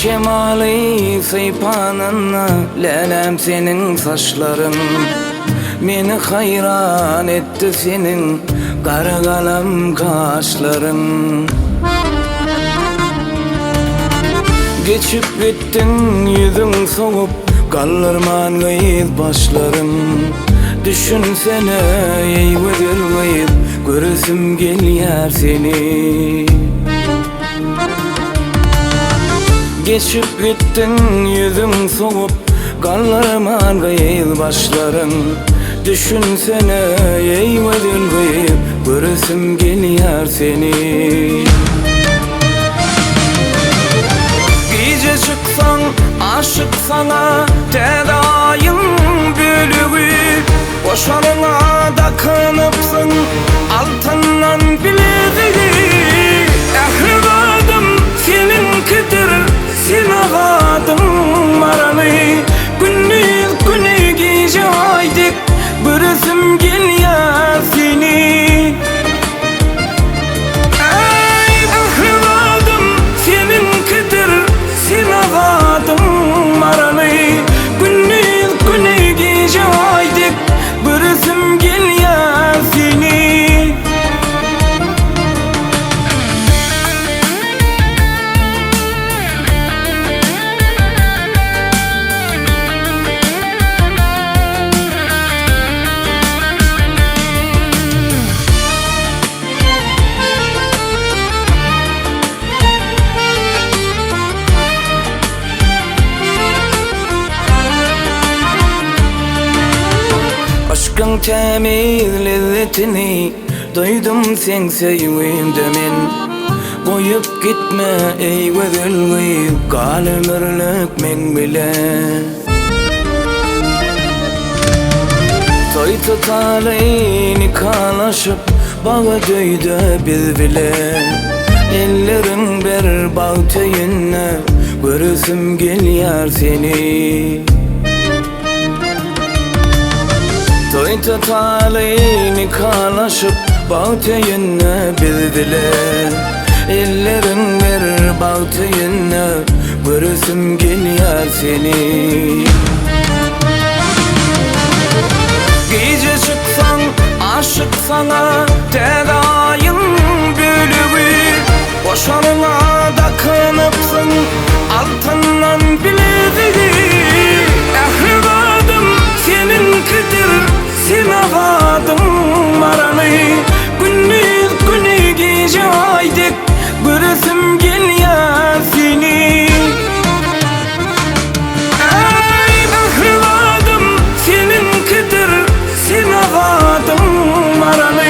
şemali seypanına lelem senin saçların. Meni hayran etti senin kara kalem kaşların. Geçip gittin yüzün soğup kaldırman gayet başlarım. Düşünsene ey vıdır görürsüm gelyer seni. Geçip gittin yüzün soğup kaldırman gayet başlarım. Düşünsene ey vıdır görürsüm gelyer seni. Gece çıksan aşık sana tedayın bölüğü. Boşarına da kanıpsın altından bileziği. Ahıvadım seninkidir sinavadım maralı. Günü gece aydık bırısım gel ya seni. Günü gece aydık bırısım gel ya seni. Aşkın temiz lezzetini duydum sen sevimde men. Koyup gitme ey gözül kal ömürlük men bile. Toy tutalı nikahlaşıp bağı döydü biz bile. Ellerin ber bağ töyüne görürsüm gelyer seni. Toy tutalı nikahlaşıp bağ töyüne biz bile. Ellerin ver bağ töyüne görürsüm gelyer seni. Gece çıksan aşık sana tedayın bölüğü. Boşarına da kanıpsın altından bileziği. Ahıvadım seninkidir sinavadım maralı. Günü gece aydık bırısım gel ya seni. Ahıvadım seninkidir sinavadım maralı.